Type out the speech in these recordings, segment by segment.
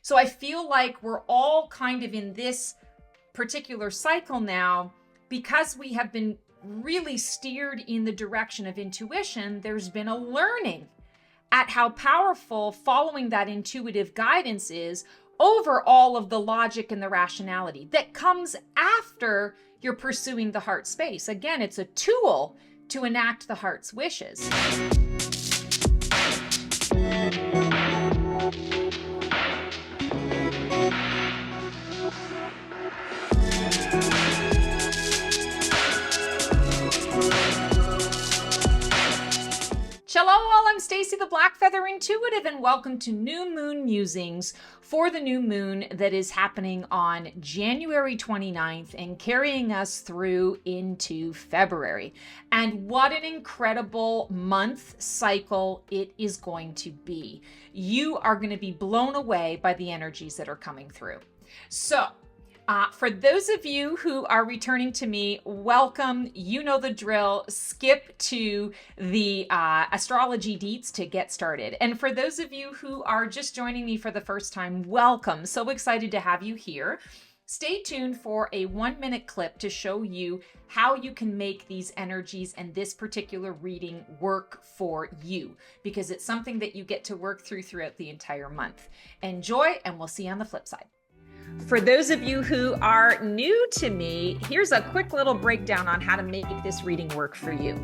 So I feel like we're all kind of in this particular cycle now because we have been really steered in the direction of intuition. There's been a learning at how powerful following that intuitive guidance is over all of the logic and the rationality that comes after you're pursuing the heart space. Again, it's a tool to enact the heart's wishes. Hello all, I'm Stacy the Black Feather Intuitive, and welcome to New Moon Musings for the new moon that is happening on January 29th and carrying us through into February. And what an incredible month cycle it is going to be. You are going to be blown away by the energies that are coming through. So, for those of you who are returning to me, welcome. You know the drill. Skip to the Astrology Deets to get started. And for those of you who are just joining me for the first time, welcome. So excited to have you here. Stay tuned for a 1-minute clip to show you how you can make these energies and this particular reading work for you, because it's something that you get to work through throughout the entire month. Enjoy, and we'll see you on the flip side. For those of you who are new to me, here's a quick little breakdown on how to make this reading work for you.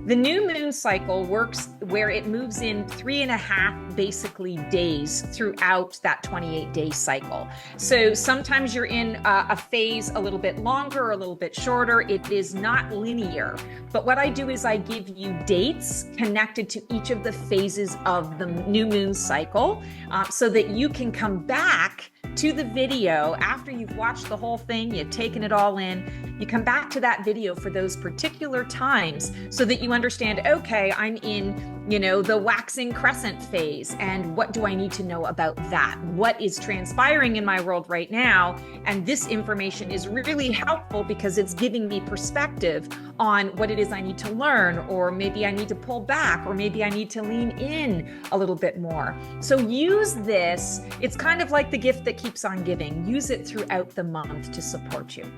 The new moon cycle works where it moves in 3.5 basically days throughout that 28-day cycle. So sometimes you're in a phase a little bit longer or a little bit shorter. It is not linear. But what I do is I give you dates connected to each of the phases of the new moon cycle so that you can come back to the video after you've watched the whole thing, you've taken it all in, you come back to that video for those particular times so that you understand, okay, I'm in, the waxing crescent phase, and what do I need to know about that? What is transpiring in my world right now? And this information is really helpful because it's giving me perspective on what it is I need to learn, or maybe I need to pull back, or maybe I need to lean in a little bit more. So use this. It's kind of like the gift that keeps on giving. Use it throughout the month to support you.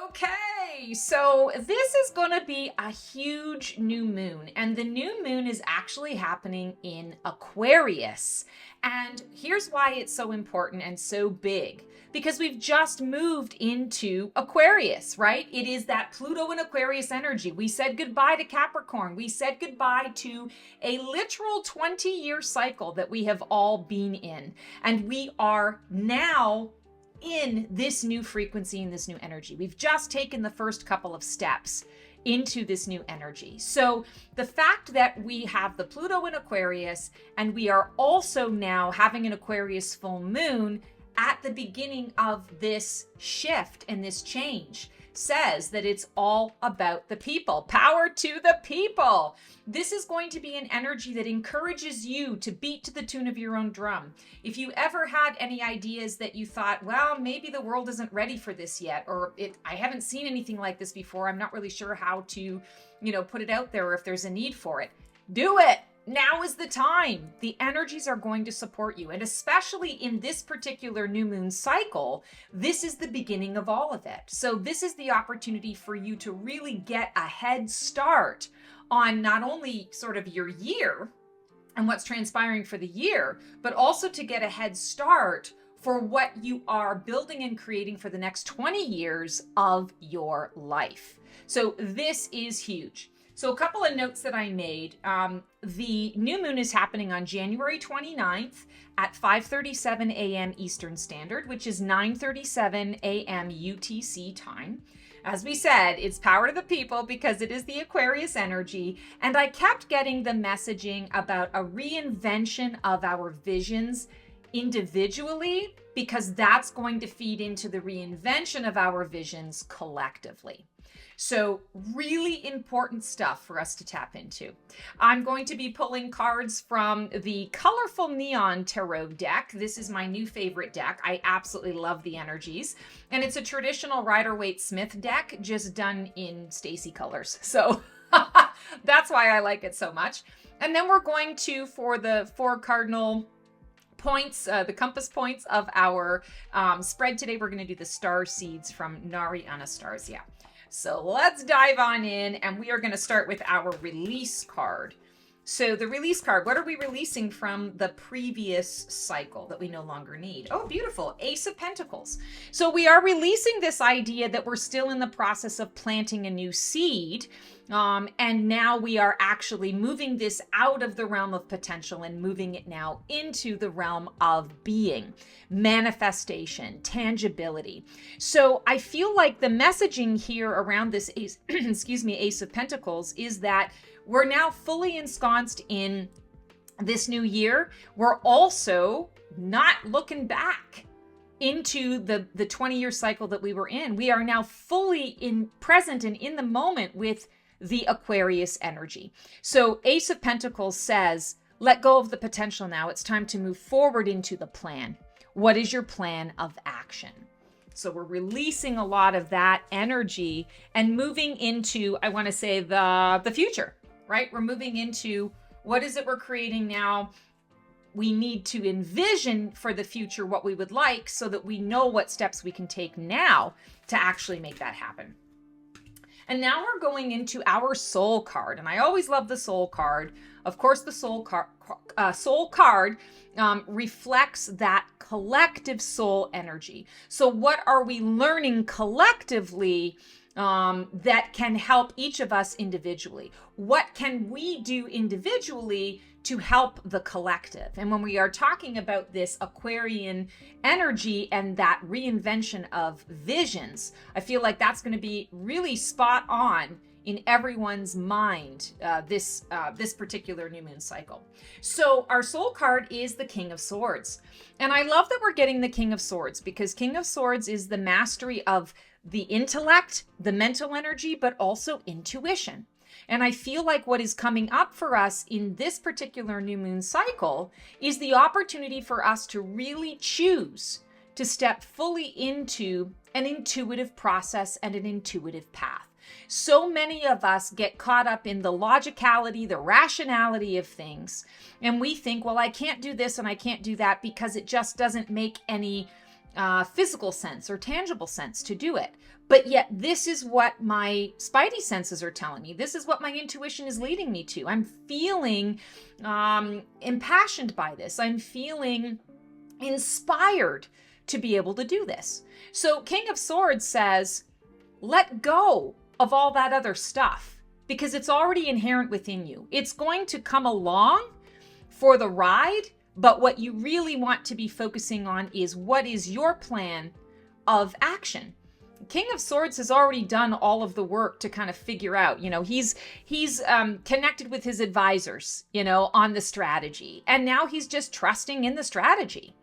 Okay, so this is going to be a huge new moon, and the new moon is actually happening in Aquarius. And here's why it's so important and so big. Because we've just moved into Aquarius, right? It is that Pluto and Aquarius energy. We said goodbye to Capricorn. We said goodbye to a literal 20-year cycle that we have all been in. And we are now in this new frequency and this new energy. We've just taken the first couple of steps into this new energy. So the fact that we have the Pluto in Aquarius, and we are also now having an Aquarius full moon at the beginning of this shift and this change, says that it's all about the people. Power to the people. This is going to be an energy that encourages you to beat to the tune of your own drum. If you ever had any ideas that you thought, well, maybe the world isn't ready for this yet, or I haven't seen anything like this before, I'm not really sure how to, put it out there, or if there's a need for it, do it. Now is the time. The energies are going to support you. And especially in this particular new moon cycle, this is the beginning of all of it. So this is the opportunity for you to really get a head start on not only sort of your year and what's transpiring for the year, but also to get a head start for what you are building and creating for the next 20 years of your life. So this is huge. So a couple of notes that I made. The new moon is happening on January 29th at 5:37 a.m. Eastern Standard, which is 9:37 a.m. UTC time. As we said, it's power to the people because it is the Aquarius energy. And I kept getting the messaging about a reinvention of our visions individually, because that's going to feed into the reinvention of our visions collectively. So really important stuff for us to tap into. I'm going to be pulling cards from the Colorful Neon Tarot deck. This is my new favorite deck. I absolutely love the energies. And it's a traditional Rider-Waite-Smith deck, just done in Stacy colors. So that's why I like it so much. And then we're going to, for the 4 cardinal points, the compass points of our spread today. We're going to do the star seeds from Nari Anastasia. So let's dive on in, and we are going to start with our release card. So the release card, what are we releasing from the previous cycle that we no longer need? Oh, beautiful. Ace of Pentacles. So we are releasing this idea that we're still in the process of planting a new seed. And now we are actually moving this out of the realm of potential and moving it now into the realm of being, manifestation, tangibility. So I feel like the messaging here around this ace, Ace of Pentacles is that we're now fully ensconced in this new year. We're also not looking back into the 20-year cycle that we were in. We are now fully present and in the moment with the Aquarius energy. So Ace of Pentacles says, let go of the potential now. It's time to move forward into the plan. What is your plan of action? So we're releasing a lot of that energy and moving into, I want to say, the future, right? We're moving into what is it we're creating now. We need to envision for the future what we would like so that we know what steps we can take now to actually make that happen. And now we're going into our soul card. And I always love the soul card. Of course, the soul card reflects that collective soul energy. So what are we learning collectively that can help each of us individually? What can we do individually to help the collective? And when we are talking about this Aquarian energy and that reinvention of visions, I feel like that's going to be really spot on in everyone's mind this particular new moon cycle. So our soul card is the King of Swords. And I love that we're getting the King of Swords because King of Swords is the mastery of the intellect, the mental energy, but also intuition. And I feel like what is coming up for us in this particular new moon cycle is the opportunity for us to really choose to step fully into an intuitive process and an intuitive path. So many of us get caught up in the logicality, the rationality of things. And we think, well, I can't do this and I can't do that because it just doesn't make any physical sense or tangible sense to do it. But yet this is what my spidey senses are telling me. This is what my intuition is leading me to. I'm feeling impassioned by this. I'm feeling inspired to be able to do this. So King of Swords says, let go of all that other stuff because it's already inherent within you. It's going to come along for the ride. But what you really want to be focusing on is what is your plan of action. King of Swords has already done all of the work to kind of figure out, he's connected with his advisors, on the strategy. And now he's just trusting in the strategy.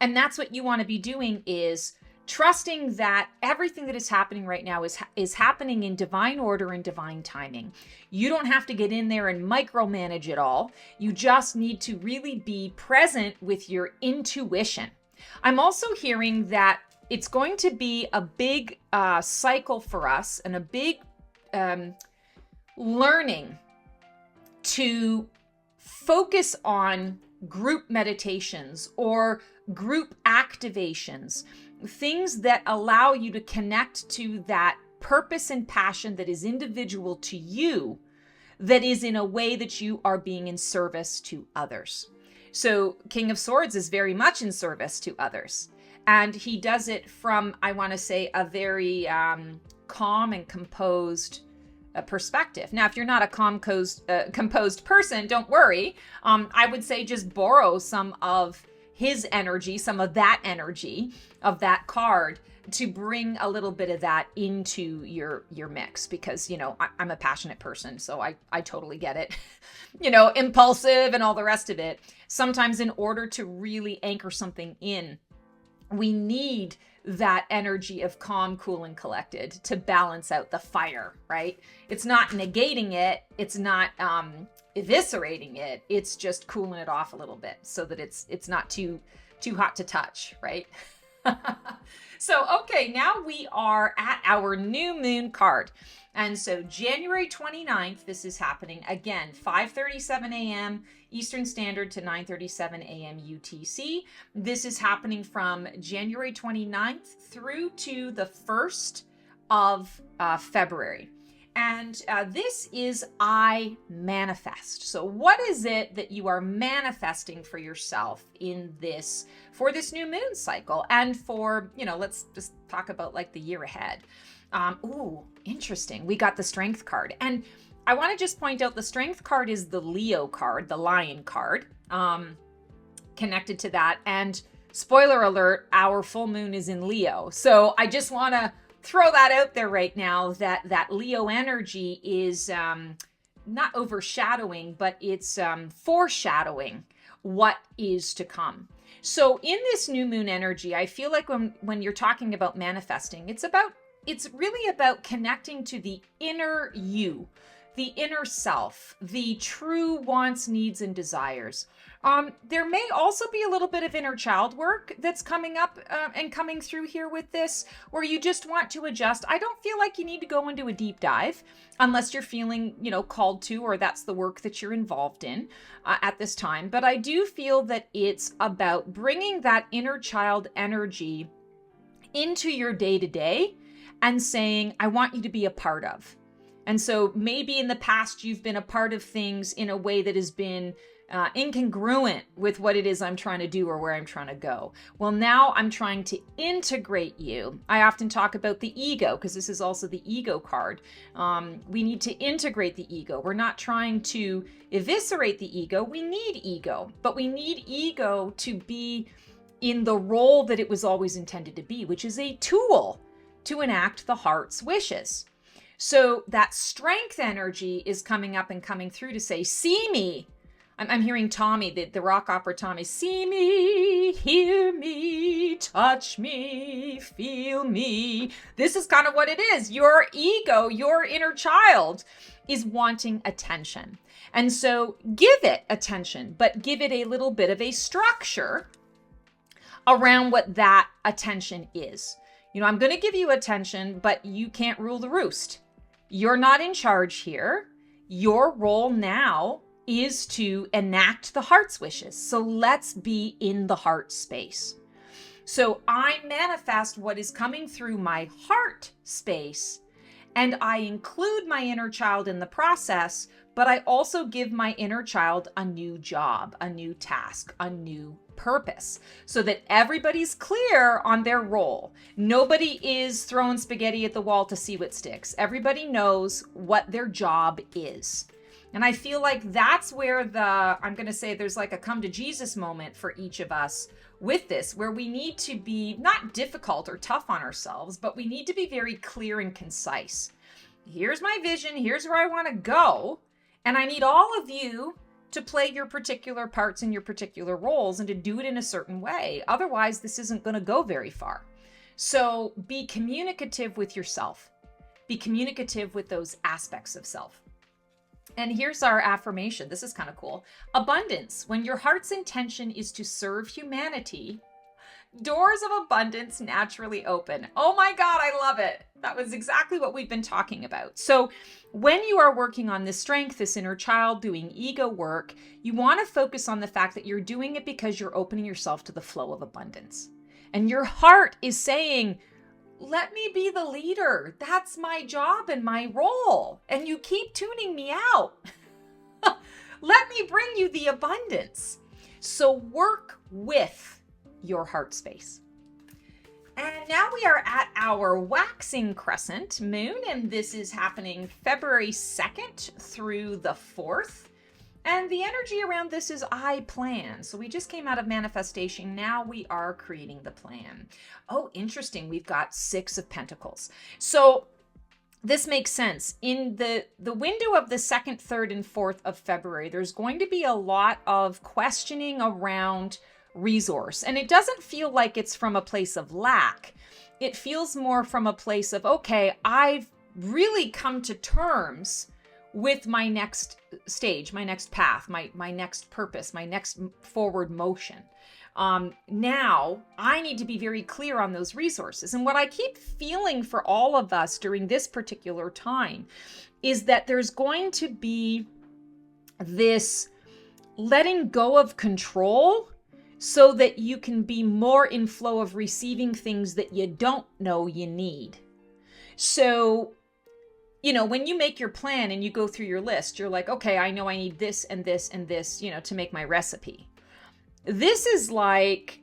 And that's what you want to be doing is trusting that everything that is happening right now is happening in divine order and divine timing. You don't have to get in there and micromanage it all. You just need to really be present with your intuition. I'm also hearing that it's going to be a big cycle for us and a big learning to focus on group meditations or group activations, things that allow you to connect to that purpose and passion that is individual to you, that is in a way that you are being in service to others. So King of Swords is very much in service to others. And he does it from, I want to say, a very calm and composed perspective. Now, if you're not a composed person, don't worry. I would say just borrow some of his energy, some of that energy of that card to bring a little bit of that into your mix because, I'm a passionate person, so I totally get it. Impulsive and all the rest of it. Sometimes in order to really anchor something in, we need that energy of calm, cool, and collected to balance out the fire, right? It's not negating it. It's not eviscerating it. It's just cooling it off a little bit so that it's not too hot to touch, right? So, okay, now we are at our new moon card. And so January 29th, this is happening again, 5:37 a.m. Eastern Standard to 9:37 a.m. UTC. This is happening from January 29th through to the 1st of February. And this is I manifest. So what is it that you are manifesting for yourself for this new moon cycle? And for, let's just talk about like the year ahead. Ooh, interesting. We got the Strength card. And I want to just point out the Strength card is the Leo card, the Lion card, connected to that. And spoiler alert, our full moon is in Leo. So I just want to throw that out there right now, that Leo energy is not overshadowing, but it's foreshadowing what is to come. So in this new moon energy, I feel like when you're talking about manifesting, it's really about connecting to the inner you, the inner self, the true wants, needs, and desires. There may also be a little bit of inner child work that's coming up and coming through here with this, where you just want to adjust. I don't feel like you need to go into a deep dive unless you're feeling, called to, or that's the work that you're involved in at this time. But I do feel that it's about bringing that inner child energy into your day-to-day and saying, I want you to be a part of. And so maybe in the past, you've been a part of things in a way that has been incongruent with what it is I'm trying to do or where I'm trying to go. Well, now I'm trying to integrate you. I often talk about the ego because this is also the ego card. We need to integrate the ego. We're not trying to eviscerate the ego. We need ego, but we need ego to be in the role that it was always intended to be, which is a tool to enact the heart's wishes. So that strength energy is coming up and coming through to say, see me. I'm hearing Tommy, the rock opera Tommy, see me, hear me, touch me, feel me. This is kind of what it is. Your ego, your inner child is wanting attention. And so give it attention, but give it a little bit of a structure around what that attention is. I'm going to give you attention, but you can't rule the roost. You're not in charge here. Your role now is to enact the heart's wishes. So let's be in the heart space. So I manifest what is coming through my heart space, and I include my inner child in the process, but I also give my inner child a new job, a new task, a new purpose, so that everybody's clear on their role. Nobody is throwing spaghetti at the wall to see what sticks. Everybody knows what their job is. And I feel like that's where I'm going to say there's like a come to Jesus moment for each of us with this, where we need to be not difficult or tough on ourselves, but we need to be very clear and concise. Here's my vision. Here's where I want to go. And I need all of you to play your particular parts in your particular roles and to do it in a certain way. Otherwise, this isn't going to go very far. So be communicative with yourself. Be communicative with those aspects of self. And here's our affirmation. This is kind of cool. Abundance. When your heart's intention is to serve humanity, doors of abundance naturally open. Oh my God, I love it. That was exactly what we've been talking about. So when you are working on this strength, this inner child, doing ego work, you want to focus on the fact that you're doing it because you're opening yourself to the flow of abundance. And your heart is saying, let me be the leader. That's my job and my role. And you keep tuning me out. Let me bring you the abundance. So work with your heart space. And now we are at our waxing crescent moon, and this is happening February 2nd through the 4th. And the energy around this is I plan. So we just came out of manifestation. Now we are creating the plan. Oh, interesting. We've got 6 of Pentacles. So this makes sense. In the window of the 2nd, 3rd, and 4th of February, there's going to be a lot of questioning around resource. And it doesn't feel like it's from a place of lack. It feels more from a place of, okay, I've really come to terms with my next stage, my next path, my next purpose, my next forward motion. Now I need to be very clear on those resources. And what I keep feeling for all of us during this particular time is that there's going to be this letting go of control so that you can be more in flow of receiving things that you don't know you need. So, when you make your plan and you go through your list, you're like, okay, I know I need this and this and this, to make my recipe. This is like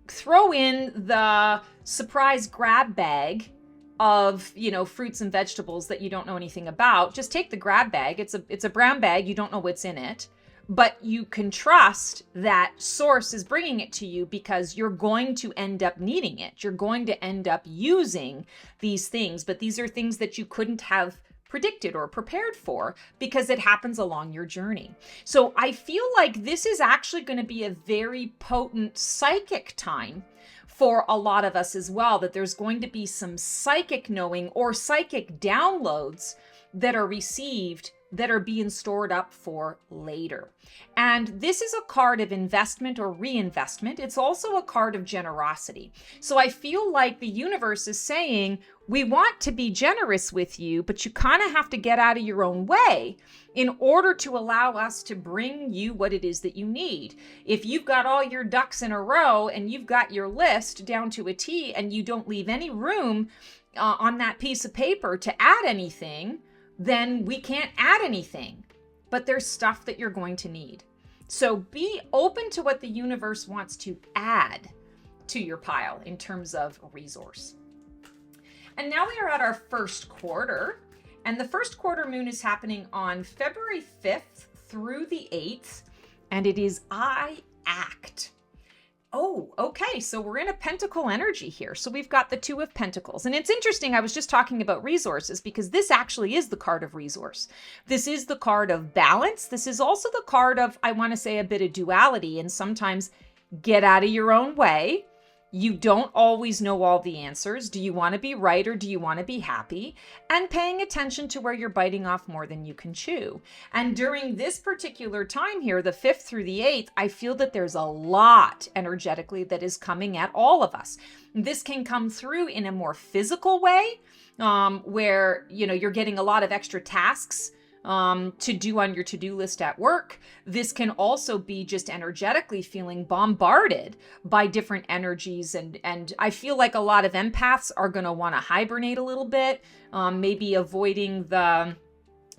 throw in the surprise grab bag of, fruits and vegetables that you don't know anything about. Just take the grab bag. It's a brown bag. You don't know what's in it, but you can trust that source is bringing it to you because you're going to end up needing it. You're going to end up using these things, but these are things that you couldn't have predicted or prepared for because it happens along your journey. So I feel like this is actually going to be a very potent psychic time for a lot of us as well, that there's going to be some psychic knowing or psychic downloads that are received that are being stored up for later. And this is a card of investment or reinvestment. It's also a card of generosity. So I feel like the universe is saying, we want to be generous with you, but you kind of have to get out of your own way in order to allow us to bring you what it is that you need. If you've got all your ducks in a row and you've got your list down to a T and you don't leave any room on that piece of paper to add anything, then we can't add anything. But there's stuff that you're going to need. So be open to what the universe wants to add to your pile in terms of resource. And now we are at our first quarter. And the first quarter moon is happening on February 5th through the 8th. And it is I Act. Oh, okay. So we're in a pentacle energy here. So we've got the Two of Pentacles. And it's interesting. I was just talking about resources because this actually is the card of resource. This is the card of balance. This is also the card of, I want to say, a bit of duality and sometimes get out of your own way. You don't always know all the answers. Do you want to be right or do you want to be happy? And paying attention to where you're biting off more than you can chew. And during this particular time here, the 5th through the 8th, I feel that there's a lot energetically that is coming at all of us. This can come through in a more physical way, where, you're getting a lot of extra tasks to do on your to-do list at work. This can also be just energetically feeling bombarded by different energies. And I feel like a lot of empaths are going to want to hibernate a little bit, maybe avoiding the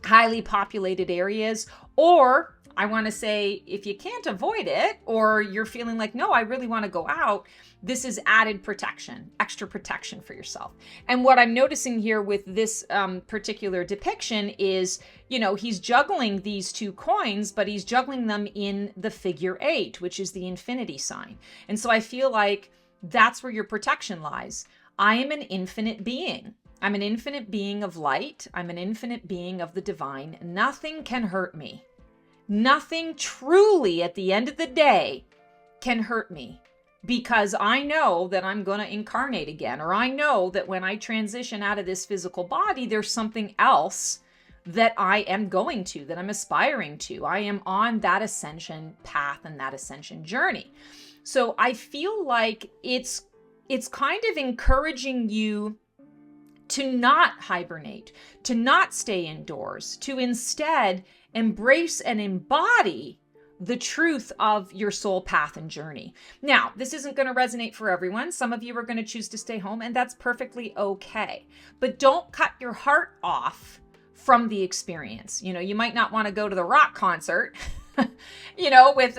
highly populated areas. Or I want to say, if you can't avoid it, or you're feeling like, no, I really want to go out, this is added protection, extra protection for yourself. And what I'm noticing here with this particular depiction is, he's juggling these two coins, but he's juggling them in the figure 8, which is the infinity sign. And so I feel like that's where your protection lies. I am an infinite being. I'm an infinite being of light. I'm an infinite being of the divine. Nothing can hurt me. Nothing truly at the end of the day can hurt me. Because I know that I'm going to incarnate again, or I know that when I transition out of this physical body, there's something else that I am going to, that I'm aspiring to. I am on that ascension path and that ascension journey. So I feel like it's kind of encouraging you to not hibernate, to not stay indoors, to instead embrace and embody the truth of your soul path and journey. Now, this isn't going to resonate for everyone. Some of you are going to choose to stay home, and that's perfectly okay. But don't cut your heart off from the experience. You might not want to go to the rock concert, with,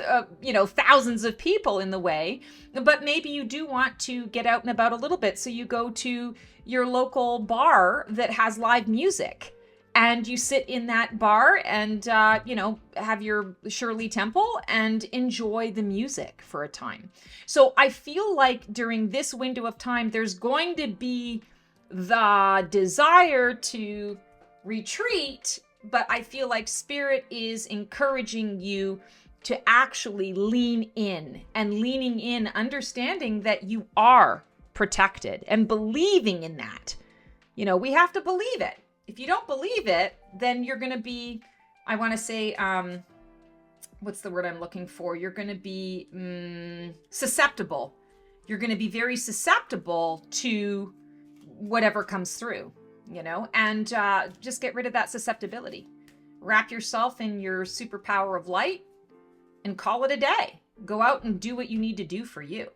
thousands of people in the way, but maybe you do want to get out and about a little bit. So you go to your local bar that has live music. And you sit in that bar and, have your Shirley Temple and enjoy the music for a time. So I feel like during this window of time, there's going to be the desire to retreat, but I feel like Spirit is encouraging you to actually lean in, and leaning in, understanding that you are protected and believing in that. We have to believe it. If you don't believe it, then you're going to be, I want to say, what's the word I'm looking for? You're going to be susceptible. You're going to be very susceptible to whatever comes through, and just get rid of that susceptibility. Wrap yourself in your superpower of light and call it a day. Go out and do what you need to do for you.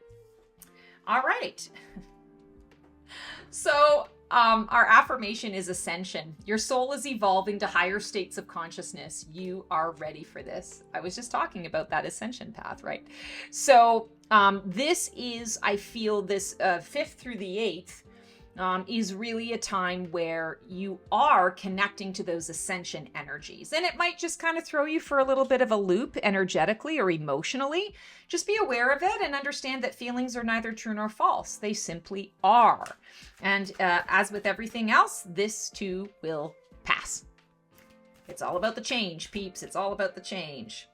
All right. So our affirmation is ascension. Your soul is evolving to higher states of consciousness. You are ready for this. I was just talking about that ascension path, right? So this is, I feel this 5th through the 8th is really a time where you are connecting to those ascension energies. And it might just kind of throw you for a little bit of a loop energetically or emotionally. Just be aware of it and understand that feelings are neither true nor false. They simply are. And as with everything else, this too will pass. It's all about the change, peeps. It's all about the change.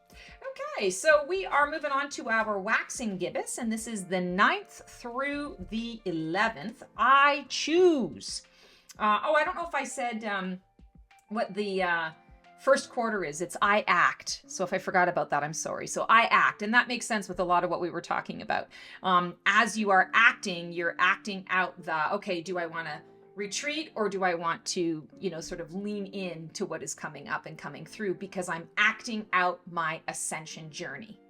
Okay, so we are moving on to our waxing gibbous, and this is the 9th through the 11th. I choose. I don't know if I said what the first quarter is. It's I act. So if I forgot about that, I'm sorry. So I act, and that makes sense with a lot of what we were talking about. As you are acting, you're acting out the, okay, do I want to retreat or do I want to, sort of lean in to what is coming up and coming through because I'm acting out my ascension journey.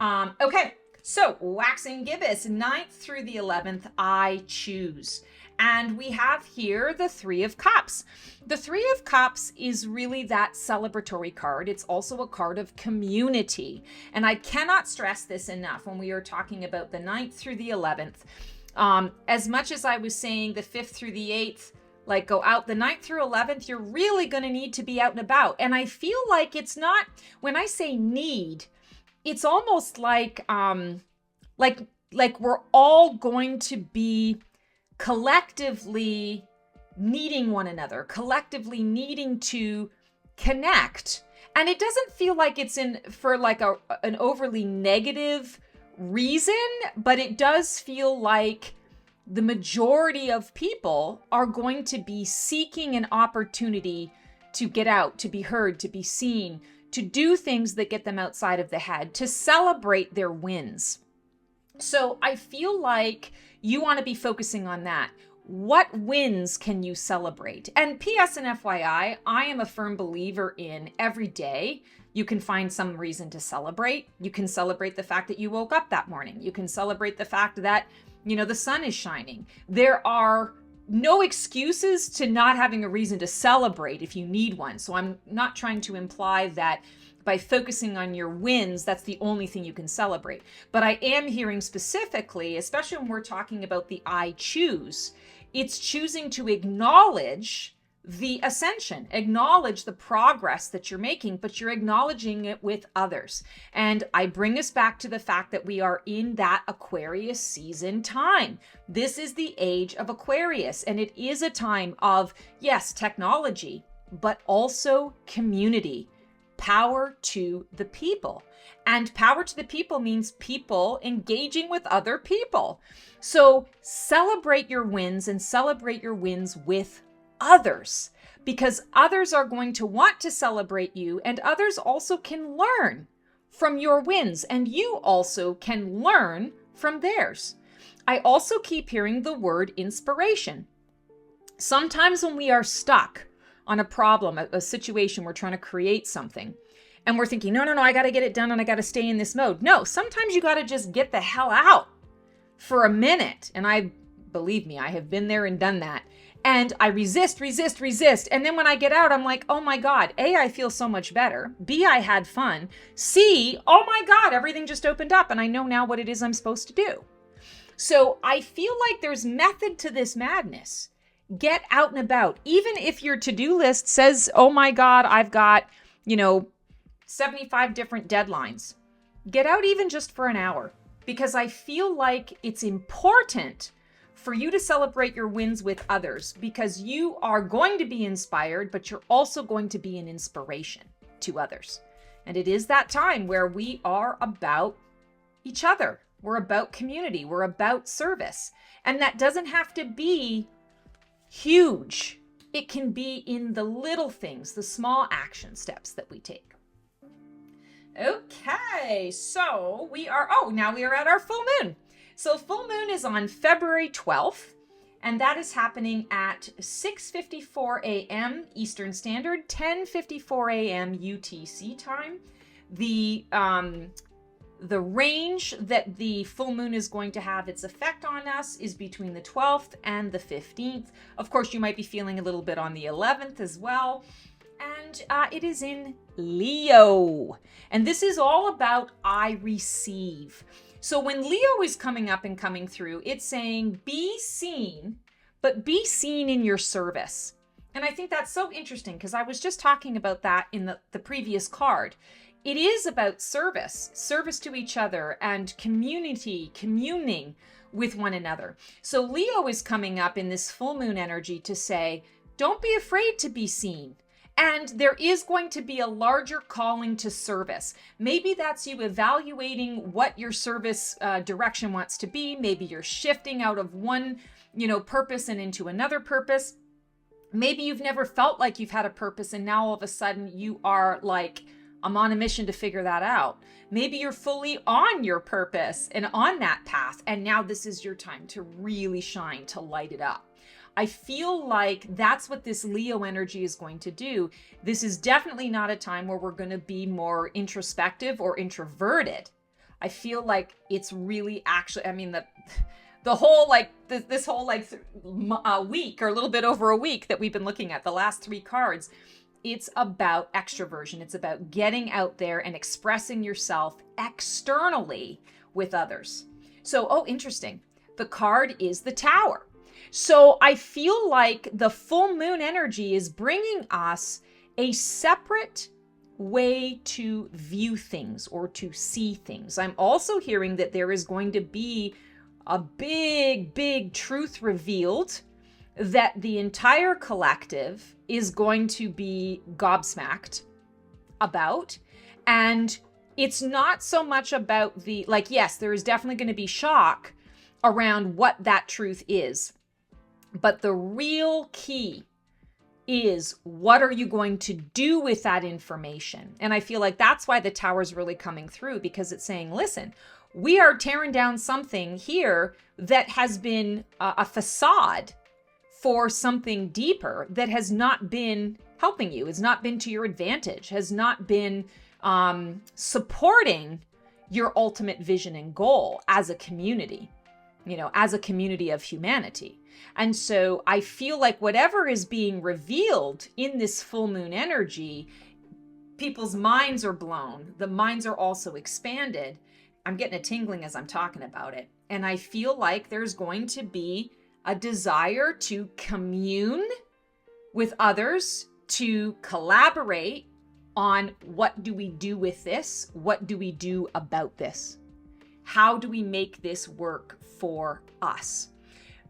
Okay, so waxing gibbous, 9th through the 11th, I choose. And we have here the 3 of Cups. The 3 of Cups is really that celebratory card. It's also a card of community. And I cannot stress this enough when we are talking about the 9th through the 11th. As much as I was saying the 5th through the 8th, like go out, the 9th through 11th, you're really going to need to be out and about. And I feel like it's not, when I say need, it's almost like we're all going to be collectively needing one another, collectively needing to connect. And it doesn't feel like it's for like an overly negative reason, but it does feel like the majority of people are going to be seeking an opportunity to get out, to be heard, to be seen, to do things that get them outside of the head, to celebrate their wins. So I feel like you want to be focusing on that. What wins can you celebrate? And PS and FYI, I am a firm believer in every day you can find some reason to celebrate. You can celebrate the fact that you woke up that morning. You can celebrate the fact that, the sun is shining. There are no excuses to not having a reason to celebrate if you need one. So I'm not trying to imply that by focusing on your wins, that's the only thing you can celebrate. But I am hearing specifically, especially when we're talking about the I choose, it's choosing to acknowledge the ascension, acknowledge the progress that you're making, but you're acknowledging it with others. And I bring us back to the fact that we are in that Aquarius season time. This is the age of Aquarius, and it is a time of, yes, technology, but also community. Power to the people. And power to the people means people engaging with other people. So celebrate your wins and celebrate your wins with others, because others are going to want to celebrate you, and others also can learn from your wins, and you also can learn from theirs. I also keep hearing the word inspiration. Sometimes when we are stuck on a problem, a situation, we're trying to create something, and we're thinking, no, I got to get it done and I got to stay in this mode. No, sometimes you got to just get the hell out for a minute. And believe me, I have been there and done that. And I resist. And then when I get out, I'm like, oh my God, A, I feel so much better. B, I had fun. C, oh my God, everything just opened up and I know now what it is I'm supposed to do. So I feel like there's method to this madness. Get out and about. Even if your to-do list says, oh my God, I've got, 75 different deadlines. Get out even just for an hour, because I feel like it's important for you to celebrate your wins with others, because you are going to be inspired, but you're also going to be an inspiration to others. And it is that time where we are about each other. We're about community. We're about service. And that doesn't have to be huge. It can be in the little things, the small action steps that we take. Okay, so now we are at our full moon. So full moon is on February 12th, and that is happening at 6:54 a.m. Eastern Standard, 10:54 a.m. UTC time. The range that the full moon is going to have its effect on us is between the 12th and the 15th. Of course, you might be feeling a little bit on the 11th as well. And it is in Leo. And this is all about I receive. So when Leo is coming up and coming through, it's saying be seen, but be seen in your service. And I think that's so interesting because I was just talking about that in the previous card. It is about service to each other and community, communing with one another. So Leo is coming up in this full moon energy to say, don't be afraid to be seen. And there is going to be a larger calling to service. Maybe that's you evaluating what your service direction wants to be. Maybe you're shifting out of one, purpose and into another purpose. Maybe you've never felt like you've had a purpose and now all of a sudden you are like, I'm on a mission to figure that out. Maybe you're fully on your purpose and on that path. And now this is your time to really shine, to light it up. I feel like that's what this Leo energy is going to do. This is definitely not a time where we're going to be more introspective or introverted. I feel like it's really actually, the whole this whole week or a little bit over a week that we've been looking at, the last 3 cards, it's about extroversion. It's about getting out there and expressing yourself externally with others. So, interesting. The card is the Tower. So I feel like the full moon energy is bringing us a separate way to view things or to see things. I'm also hearing that there is going to be a big truth revealed that the entire collective is going to be gobsmacked about. And it's not so much about yes, there is definitely going to be shock around what that truth is. But the real key is, what are you going to do with that information? And I feel like that's why the Tower is really coming through, because it's saying, listen, we are tearing down something here that has been a facade for something deeper that has not been helping you, has not been to your advantage, has not been supporting your ultimate vision and goal as a community, as a community of humanity. And so I feel like whatever is being revealed in this full moon energy, people's minds are blown. The minds are also expanded. I'm getting a tingling as I'm talking about it. And I feel like there's going to be a desire to commune with others, to collaborate on what do we do with this? What do we do about this? How do we make this work for us?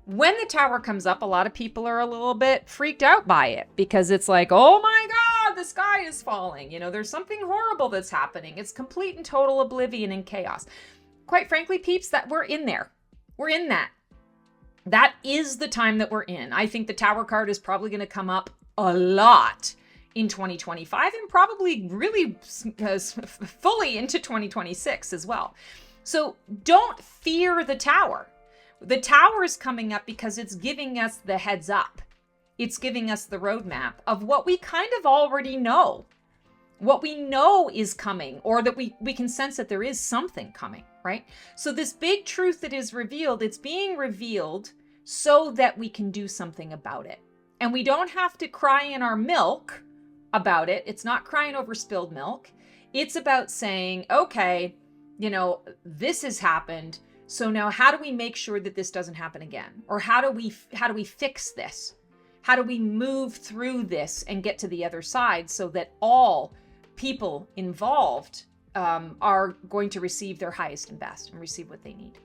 When the Tower comes up, a lot of people are a little bit freaked out by it because it's like, oh my God, the sky is falling. There's something horrible that's happening. It's complete and total oblivion and chaos. Quite frankly, peeps, that we're in there. We're in that. That is the time that we're in. I think the Tower card is probably going to come up a lot in 2025 and probably really fully into 2026 as well. So don't fear the Tower. The Tower is coming up because it's giving us the heads up. It's giving us the roadmap of what we kind of already know. What we know is coming, or that we can sense that there is something coming, right? So this big truth that is revealed, it's being revealed so that we can do something about it. And we don't have to cry in our milk about it. It's not crying over spilled milk. It's about saying, okay, this has happened. So now how do we make sure that this doesn't happen again? Or how do we fix this? How do we move through this and get to the other side so that all people involved are going to receive their highest and best and receive what they need?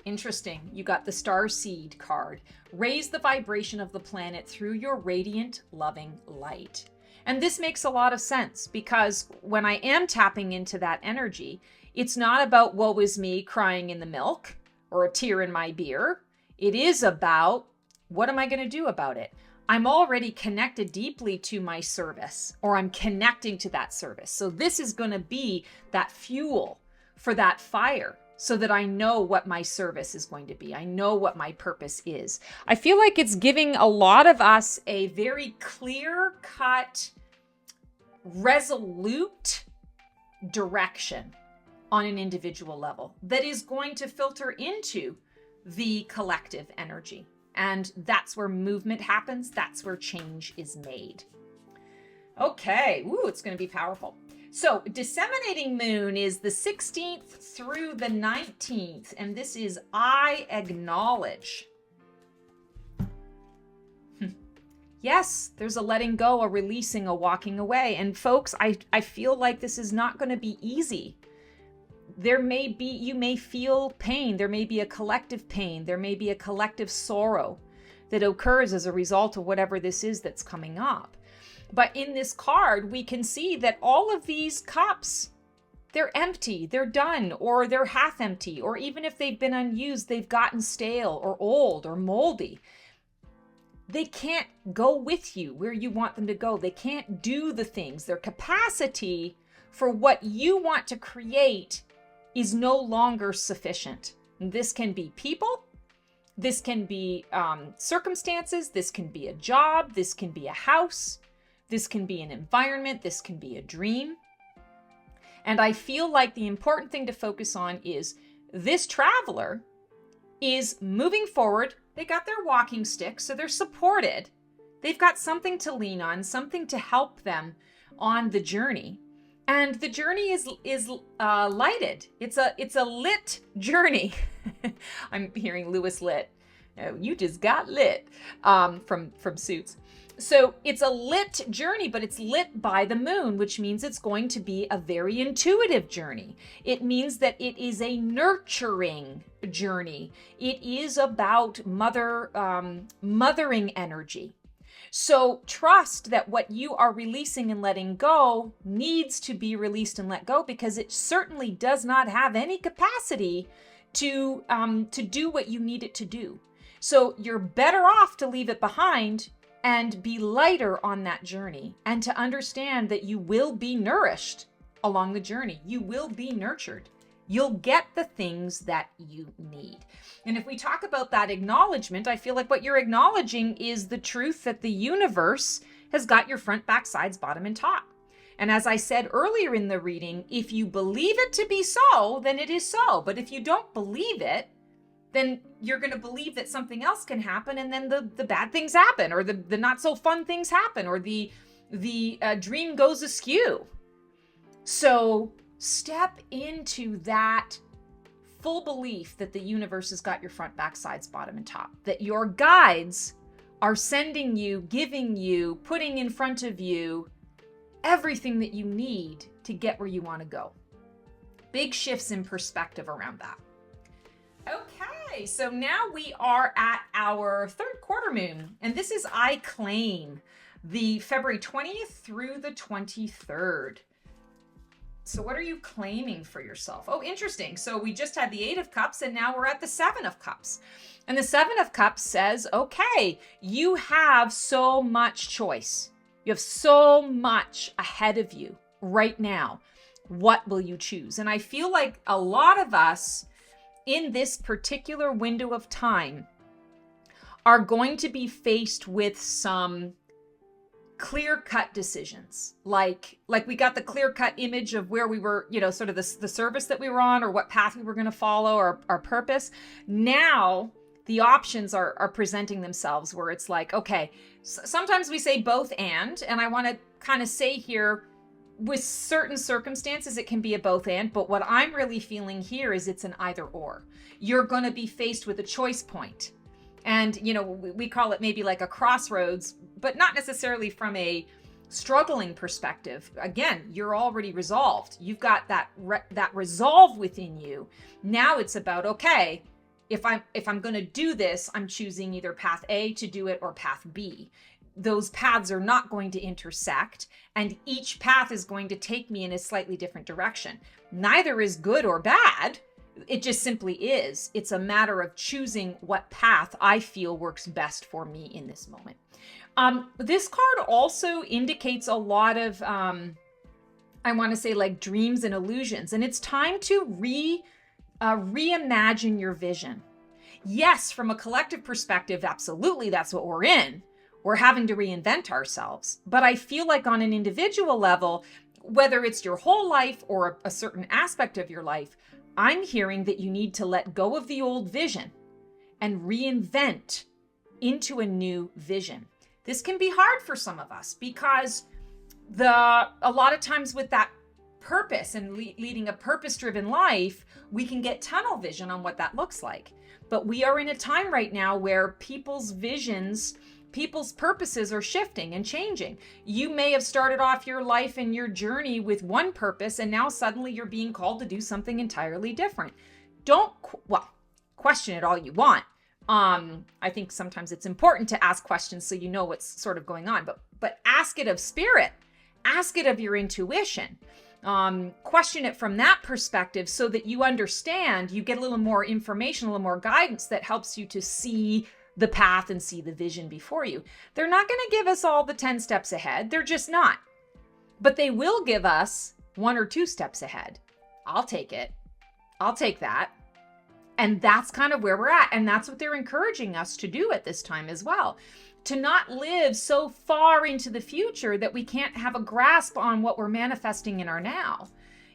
Interesting. You got the Star Seed card. Raise the vibration of the planet through your radiant, loving light. And this makes a lot of sense because when I am tapping into that energy, it's not about woe is me crying in the milk or a tear in my beer. It is about, what am I going to do about it? I'm already connected deeply to my service, or I'm connecting to that service. So this is going to be that fuel for that fire, so that I know what my service is going to be. I know what my purpose is. I feel like it's giving a lot of us a very clear-cut, resolute direction on an individual level that is going to filter into the collective energy. And that's where movement happens. That's where change is made. Okay, ooh, it's going to be powerful. So disseminating moon is the 16th through the 19th, and this is I acknowledge. Yes, there's a letting go, a releasing, a walking away. And folks, I feel like this is not going to be easy. You may feel pain. There may be a collective pain. There may be a collective sorrow that occurs as a result of whatever this is that's coming up. But in this card, we can see that all of these cups, they're empty, they're done, or they're half empty, or even if they've been unused, they've gotten stale or old or moldy. They can't go with you where you want them to go. They can't do the things. Their capacity for what you want to create is no longer sufficient. This can be people. This can be circumstances. This can be a job. This can be a house. This can be an environment. This can be a dream. And I feel like the important thing to focus on is this traveler is moving forward. They got their walking stick, so they're supported. They've got something to lean on, something to help them on the journey. And the journey is lighted. It's a lit journey. I'm hearing Lewis Lit. Oh, you just got lit from Suits. So it's a lit journey, but it's lit by the moon, which means it's going to be a very intuitive journey. It means that it is a nurturing journey. It is about mothering energy. So trust that what you are releasing and letting go needs to be released and let go, because it certainly does not have any capacity to do what you need it to do. So you're better off to leave it behind and be lighter on that journey, and to understand that you will be nourished along the journey. You will be nurtured. You'll get the things that you need. And if we talk about that acknowledgement, I feel like what you're acknowledging is the truth that the universe has got your front, back, sides, bottom, and top. And as I said earlier in the reading, if you believe it to be so, then it is so. But if you don't believe it, then you're going to believe that something else can happen, and then the bad things happen, or the not so fun things happen, or the dream goes askew. So step into that full belief that the universe has got your front, back, sides, bottom, and top. That your guides are sending you, giving you, putting in front of you everything that you need to get where you want to go. Big shifts in perspective around that. Okay, so now we are at our third quarter moon, and this is I Claim, the February 20th through the 23rd. So what are you claiming for yourself? Oh, interesting. So we just had the 8 of Cups, and now we're at the 7 of Cups. And the 7 of Cups says, okay, you have so much choice. You have so much ahead of you right now. What will you choose? And I feel like a lot of us in this particular window of time are going to be faced with some clear-cut decisions. Like we got the clear-cut image of where we were, sort of the service that we were on, or what path we were going to follow, or our purpose. Now the options are presenting themselves, where it's like, okay, sometimes we say both and I want to kind of say here, with certain circumstances, it can be a both and, but what I'm really feeling here is it's an either or. You're going to be faced with a choice point. And, we call it maybe like a crossroads, but not necessarily from a struggling perspective. Again, you're already resolved. You've got that resolve within you. Now it's about, okay, if I'm going to do this, I'm choosing either path A to do it or path B. Those paths are not going to intersect, and each path is going to take me in a slightly different direction. Neither is good or bad. It just simply is. It's a matter of choosing what path I feel works best for me in this moment. This card also indicates a lot of, I want to say like dreams and illusions, and it's time to reimagine your vision. Yes, from a collective perspective, absolutely, that's what we're in. We're having to reinvent ourselves. But I feel like on an individual level, whether it's your whole life or a certain aspect of your life, I'm hearing that you need to let go of the old vision and reinvent into a new vision. This can be hard for some of us because a lot of times with that purpose and leading a purpose-driven life, we can get tunnel vision on what that looks like. But we are in a time right now where people's visions, people's purposes are shifting and changing. You may have started off your life and your journey with one purpose, and now suddenly you're being called to do something entirely different. Question it all you want. I think sometimes it's important to ask questions so you know what's sort of going on, but ask it of spirit, ask it of your intuition. Question it from that perspective so that you understand, you get a little more information, a little more guidance that helps you to see the path and see the vision before you. They're not going to give us all the 10 steps ahead. They're just not. But they will give us 1 or 2 steps ahead. I'll take it. I'll take that. And that's kind of where we're at. And that's what they're encouraging us to do at this time as well. To not live so far into the future that we can't have a grasp on what we're manifesting in our now.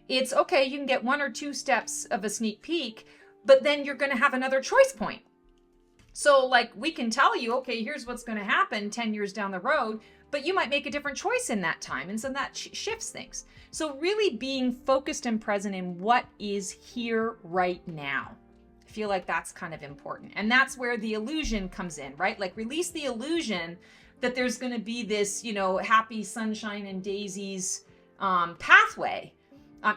It's okay, you can get 1 or 2 steps of a sneak peek, but then you're going to have another choice point. So like we can tell you, okay, here's what's going to happen 10 years down the road, but you might make a different choice in that time. And so that shifts things. So really being focused and present in what is here right now. I feel like that's kind of important. And that's where the illusion comes in, right? Like release the illusion that there's going to be this, happy sunshine and daisies pathway.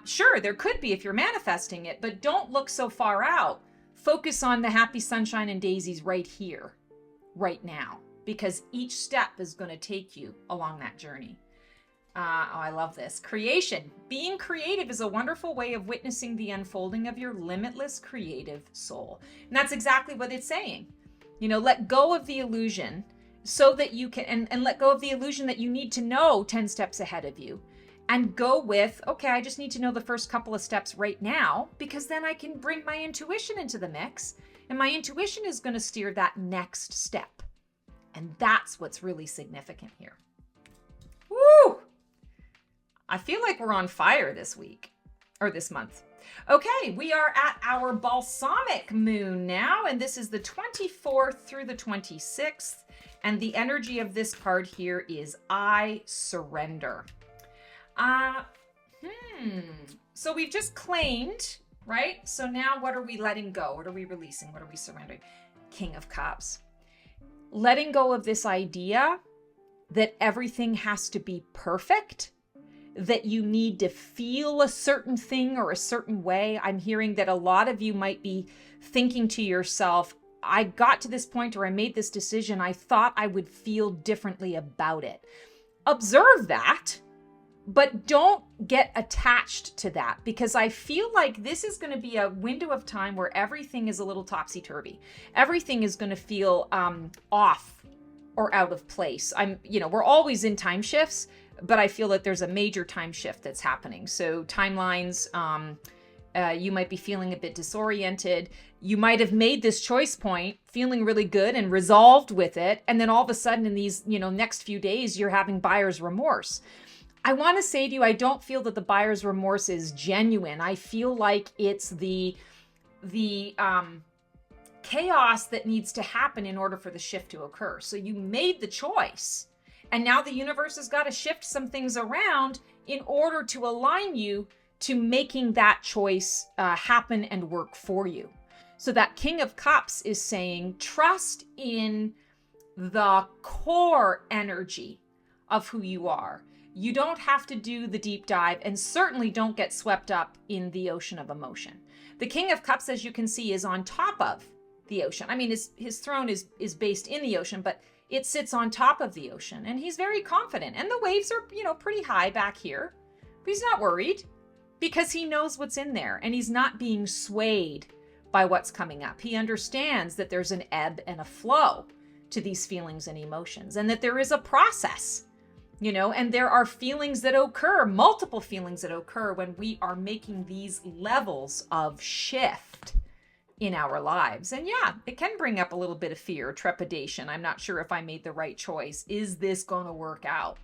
Sure, there could be if you're manifesting it, but don't look so far out. Focus on the happy sunshine and daisies right here, right now, because each step is going to take you along that journey. I love this. Creation. Being creative is a wonderful way of witnessing the unfolding of your limitless creative soul. And that's exactly what it's saying. Let go of the illusion so that you can, and let go of the illusion that you need to know 10 steps ahead of you. And go with, okay, I just need to know the first couple of steps right now, because then I can bring my intuition into the mix. And my intuition is going to steer that next step. And that's what's really significant here. Woo! I feel like we're on fire this week, or this month. Okay, we are at our Balsamic moon now, and this is the 24th through the 26th. And the energy of this card here is I surrender. So we've just claimed, right? So now what are we letting go? What are we releasing? What are we surrendering? King of Cups. Letting go of this idea that everything has to be perfect, that you need to feel a certain thing or a certain way. I'm hearing that a lot of you might be thinking to yourself, I got to this point or I made this decision. I thought I would feel differently about it. Observe that. But don't get attached to that, because I feel like this is going to be a window of time where everything is a little topsy-turvy. Everything is going to feel off or out of place. We're always in time shifts, but I feel that there's a major time shift that's happening. So timelines, you might be feeling a bit disoriented. You might have made this choice point feeling really good and resolved with it. And then all of a sudden in these, next few days, you're having buyer's remorse. I want to say to you, I don't feel that the buyer's remorse is genuine. I feel like it's the chaos that needs to happen in order for the shift to occur. So you made the choice, and now the universe has got to shift some things around in order to align you to making that choice happen and work for you. So that King of Cups is saying, trust in the core energy of who you are. You don't have to do the deep dive, and certainly don't get swept up in the ocean of emotion. The King of Cups, as you can see, is on top of the ocean. I mean, his throne is based in the ocean, but it sits on top of the ocean, and he's very confident. And the waves are, pretty high back here, but he's not worried because he knows what's in there, and he's not being swayed by what's coming up. He understands that there's an ebb and a flow to these feelings and emotions, and that there is a process, and there are feelings that occur, multiple feelings that occur when we are making these levels of shift in our lives. And yeah, it can bring up a little bit of fear, trepidation. I'm not sure if I made the right choice. Is this going to work out?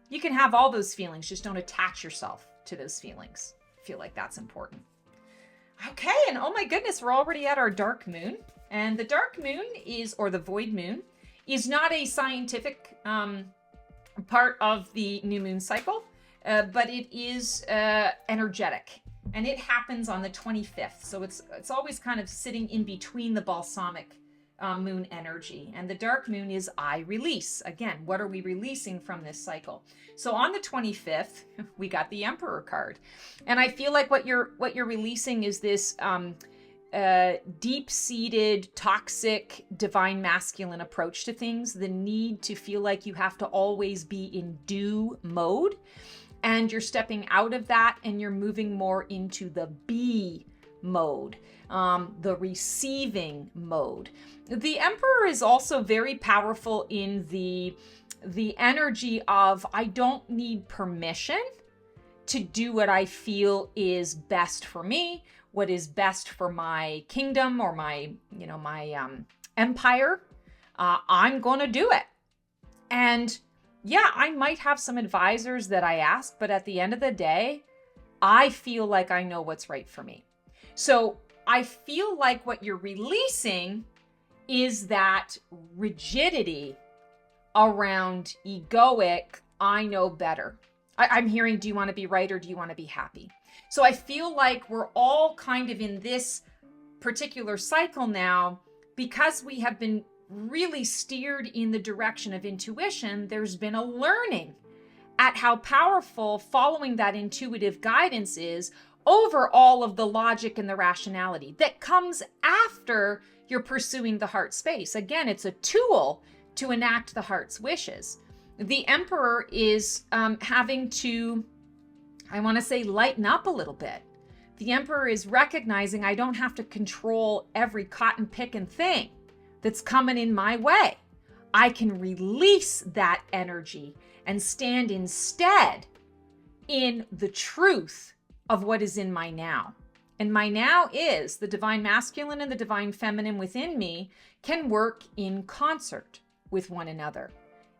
You can have all those feelings, just don't attach yourself to those feelings. I feel like that's important. Okay, and oh my goodness, we're already at our dark moon. And the dark moon or the void moon, is not a scientific part of the new moon cycle, but it is energetic. And it happens on the 25th. So it's always kind of sitting in between the balsamic moon energy. And the dark moon is I release. Again, what are we releasing from this cycle? So on the 25th, we got the Emperor card. And I feel like what you're releasing is this deep-seated, toxic, divine masculine approach to things. The need to feel like you have to always be in do mode. And you're stepping out of that and you're moving more into the be mode, the receiving mode. The Emperor is also very powerful in the energy of, I don't need permission to do what I feel is best for me, what is best for my kingdom or my empire. I'm going to do it. And yeah, I might have some advisors that I ask, but at the end of the day, I feel like I know what's right for me. So I feel like what you're releasing is that rigidity around egoic, I know better. I'm hearing, do you want to be right or do you want to be happy? So I feel like we're all kind of in this particular cycle now, because we have been really steered in the direction of intuition. There's been a learning at how powerful following that intuitive guidance is over all of the logic and the rationality that comes after you're pursuing the heart space. Again, it's a tool to enact the heart's wishes. The Emperor is having to, I want to say, lighten up a little bit. The Emperor is recognizing I don't have to control every cotton picking thing that's coming in my way. I can release that energy and stand instead in the truth of what is in my now. And my now is the divine masculine and the divine feminine within me can work in concert with one another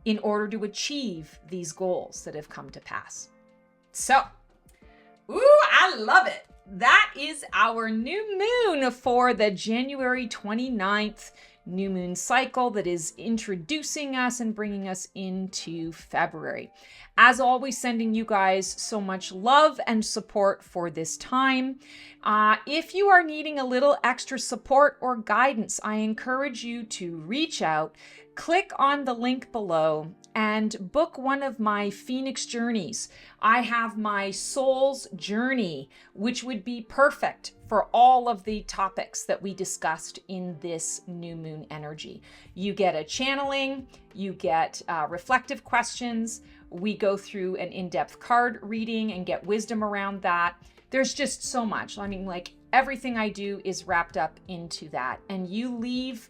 in order to achieve these goals that have come to pass. So, I love it. That is our new moon for the January 29th new moon cycle that is introducing us and bringing us into February. As always, sending you guys so much love and support for this time. If you are needing a little extra support or guidance, I encourage you to reach out, click on the link below, and book one of my Phoenix journeys. I have my soul's journey, which would be perfect for all of the topics that we discussed in this new moon energy. You get a channeling, you get reflective questions. We go through an in-depth card reading and get wisdom around that. There's just so much. I mean, like, everything I do is wrapped up into that. And you leave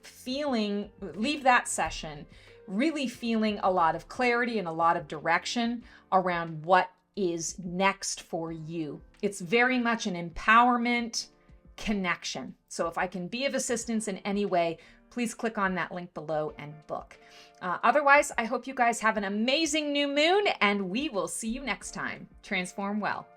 that session really feeling a lot of clarity and a lot of direction around what is next for you. It's very much an empowerment connection. So if I can be of assistance in any way, please click on that link below and book. Otherwise, I hope you guys have an amazing new moon, and we will see you next time. Transform well.